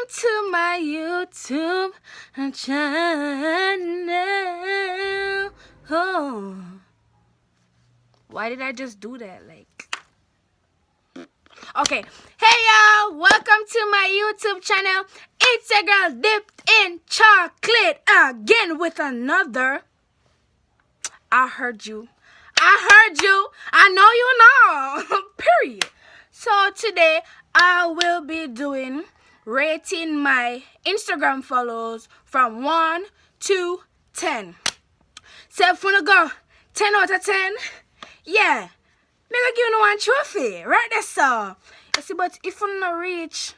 to my YouTube channel. Oh, why did I just do that? Okay. Hey y'all, welcome to my YouTube channel. It's your girl dipped in chocolate again with another. I heard you. I know you know. Period. So today I will be doing rating my Instagram follows from 1 to 10. So if we go 10 out of 10, yeah, me gonna give you one trophy, right there, so. You see, but if we not reach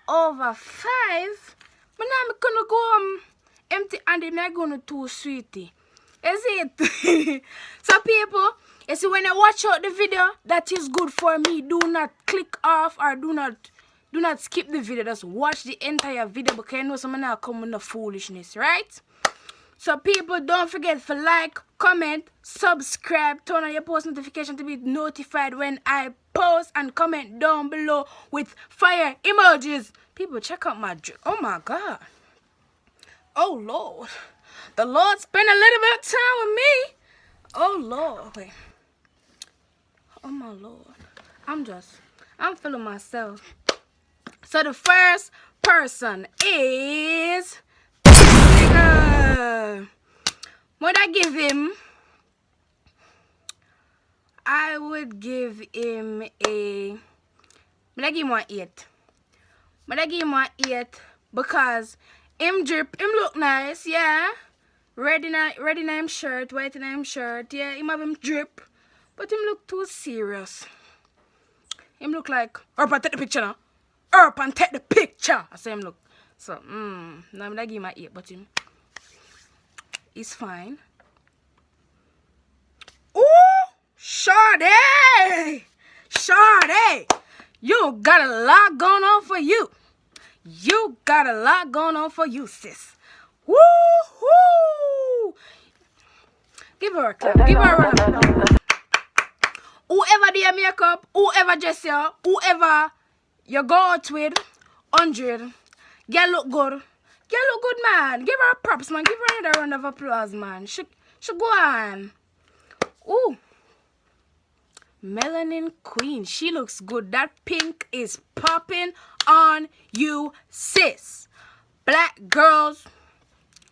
over 5, but now I'm gonna go empty handed, me gonna too sweetie. You see it? So people, you see, when I watch out the video, that is good for me. Do not click off or do not skip the video. Just watch the entire video because you know someone now come with no foolishness, right? So people, don't forget to like, comment, subscribe, turn on your post notification to be notified when I post, and comment down below with fire emojis. People, check out my drip. Oh my God. Oh Lord. The Lord spent a little bit of time with me. Oh Lord. Wait. Oh my Lord. I'm feeling myself. So the first person is what I give him, I would give him a, but I give him an 8. But I give him an 8 because him drip, him look nice, yeah. Red in him shirt, white in him shirt, yeah. Him have him drip, but him look too serious. Him look like, Urban, take the picture now. Urban, take the picture. I say him look. So, now I give him an 8, but him, he's fine. Ooh, Shawty! You got a lot going on for you. You got a lot going on for you, sis. Woo-hoo! Give her a clap. Give her a round of applause. Whoever do your makeup, whoever dress you, whoever you go out with, 100. Girl look good. Girl look good, man. Give her props, man. Give her another round of applause, man. She go on. Ooh. Melanin Queen. She looks good. That pink is popping on you, sis. Black girls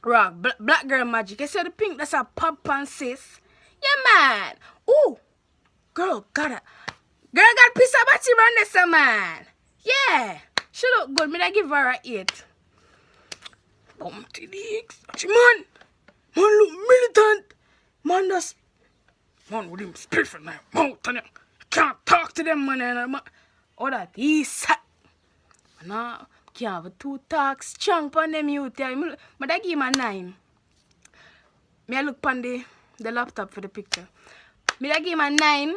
rock. Black girl magic. You see the pink? That's a pop on, sis. Yeah, man. Ooh. Girl got piece of battery on this, man. Yeah. She look good. Me I give her a 8. Bumpty legs. Man look militant. Man that's man with him spit from their mouth and you can't talk to them, man. Oh, that is now can't have 2 talks chunk on them youth. But I give him a 9. Me I look on the laptop for the picture. Me I give him a 9.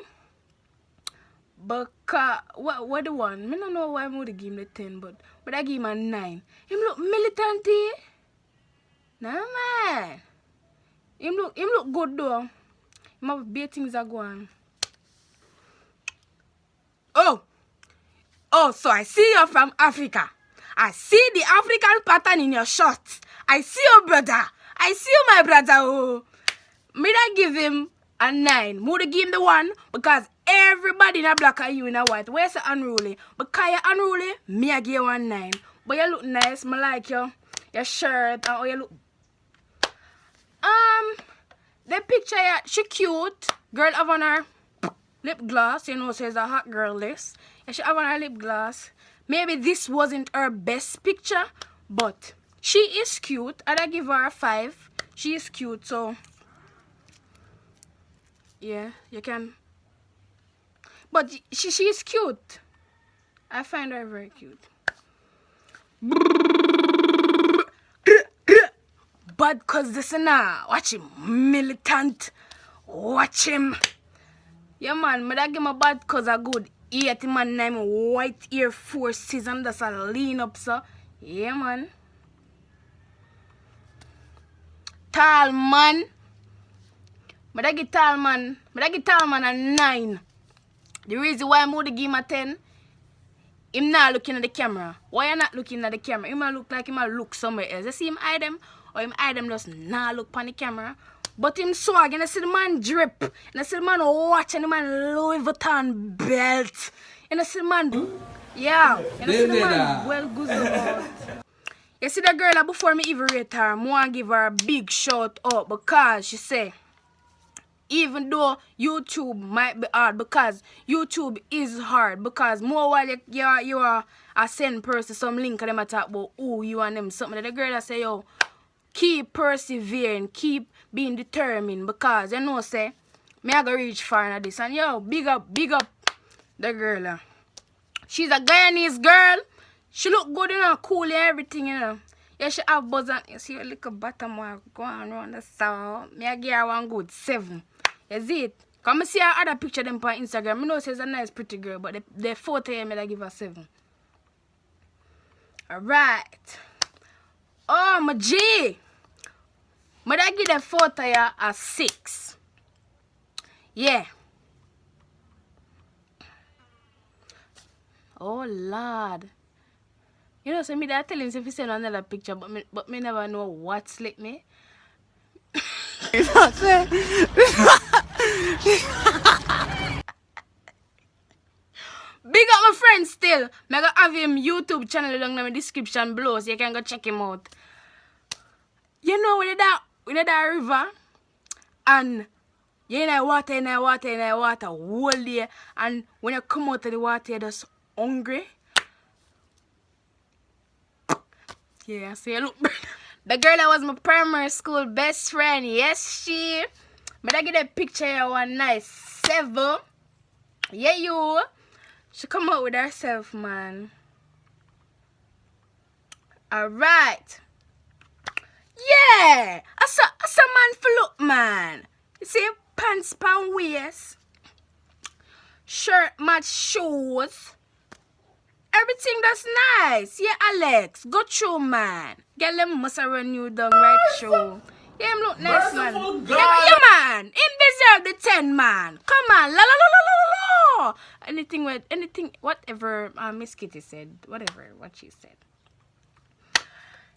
Because what the one? Me don't know why I would give him the 10, but I give him a 9. Him look militant, eh? Nah, man. Him look good though. Him have big things are going. Oh, so I see you're from Africa. I see the African pattern in your shorts. I see you, brother. I see you, my brother. Oh, me I give him a 9. Would give him the 1 because everybody in a black and you in a white. Where's the unruly? Because you're unruly, me I give you a 9. But you look nice. Me like your shirt and how you look. The picture, yeah, she cute. Girl have on her lip gloss. You know, so it's a hot girl list. Yeah, she have on her lip gloss. Maybe this wasn't her best picture, but she is cute. And I give her a 5. She is cute, so yeah, you can. But she is cute. I find her very cute. But cause this now, watch him, militant. Watch him. Yeah, man, but I give my bad cause a good 8 man name white Air Forces and that's a lean up, so. Yeah, man. Tall man. But I give tall man a 9. The reason why I'm going to give him a 10 him not looking at the camera. Why you not looking at the camera? Him look like him look somewhere else. You see him hide them? Or him hide them just not look on the camera? But him swag, and I see the man drip. And I see the man watch, and the man Louis Vuitton belt. And I see the man, yeah. And I see the man well guzzled out. You see the girl that before me even rate her, I want to give her a big shout out because she say, even though YouTube might be hard, because YouTube is hard, because more while you are a send person some link and them a talk about who you and them something. The girl that say, yo, keep persevering, keep being determined, because you know say me I go reach far in this. And yo, big up the girl. She's a Guyanese girl. She look good, you know, cool and everything, you know. Yeah, she have buzz and you see a little bottom one going around the sound. Me I give her one good 7. You see it? Come see her other picture them on Instagram. I know she's a nice pretty girl, but the photo here me I give her 7. Alright. Oh my G. But I give the photo here a 6. Yeah. Oh Lord. You know, so me that tell him if he send another picture, but me never know what slick me. Big up my friend still. I gonna have him YouTube channel down in the description below, so you can go check him out. You know when you that river and you're in the water whole day, and when you come out of the water you're just hungry. Yeah, so you look. The girl that was my primary school best friend, yes she. But I get a picture here one nice 7. Yeah you. She come out with herself, man. Alright. Yeah. I saw man for look, man. You see pants pan waist. Shirt match shoes. Everything that's nice. Yeah, Alex. Go through, man. Get them must run you down right through. Yeah, him look nice, man. Yeah, man. Him deserve the 10, man. Come on. La la la la la la. Anything, whatever Miss Kitty said. Whatever, what she said.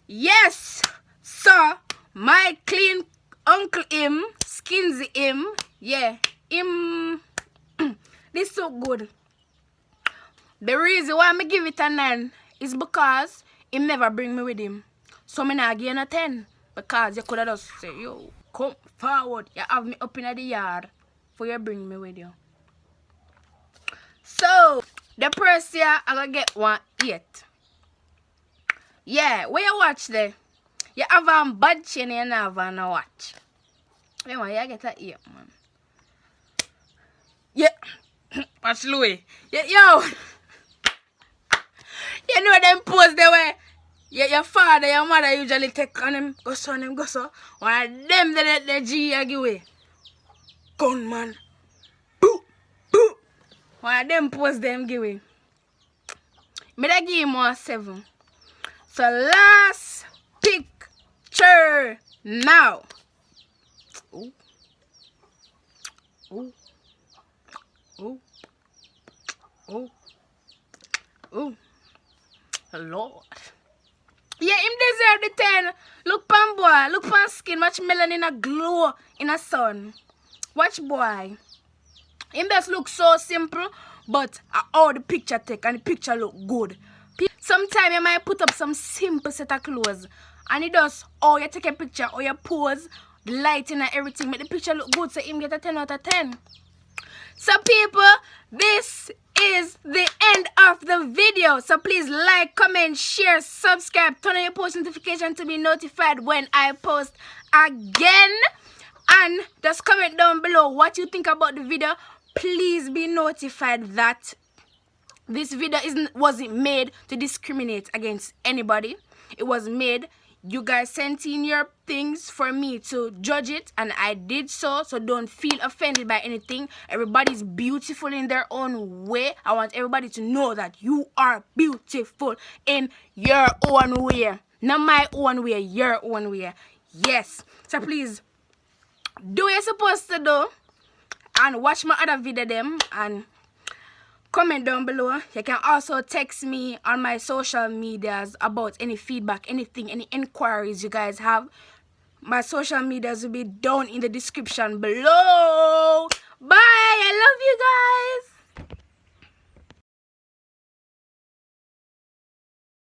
Yes. So, my clean uncle him, skins him. Yeah, him. This so good. The reason why I give it a 9 is because he never bring me with him. So I not give him a 10. Because you could have just say, yo, come forward. You have me up in the yard for you bring me with you. So, the first year I gonna get 1/8. Yeah, when you watch there, you have a bad chain and you have a watch. You get a 8, man. Yeah. Watch Louis. Yeah, yo. You know them pose the way your father, your mother usually take on him, go so. One of them they let the G give away. Gunman. Boo, boo. One of them pose them give away. Me da give him 1/7. So last picture now. Ooh. Ooh. Ooh. Ooh. Ooh. Lord. Yeah, him deserve the 10. Look pan boy. Look pan skin. Watch melanin a glow in a sun. Watch boy. Him just look so simple, but all the picture take and the picture look good. Sometimes you might put up some simple set of clothes and it does, you take a picture or you pose, the lighting and everything, make the picture look good, so him get a 10 out of 10. So people, this is the end of the video. So please like, comment, share, subscribe, turn on your post notification to be notified when I post again. And just comment down below what you think about the video. Please be notified that this video wasn't made to discriminate against anybody. It was made, you guys sent in your things for me to judge it, and I did so. So don't feel offended by anything. Everybody's beautiful in their own way. I want everybody to know that you are beautiful in your own way. Not my own way, your own way. Yes. So please do what you're supposed to do and watch my other video them and comment down below. You can also text me on my social medias about any feedback, anything, any inquiries you guys have. My social medias will be down in the description below. Bye. I love you guys.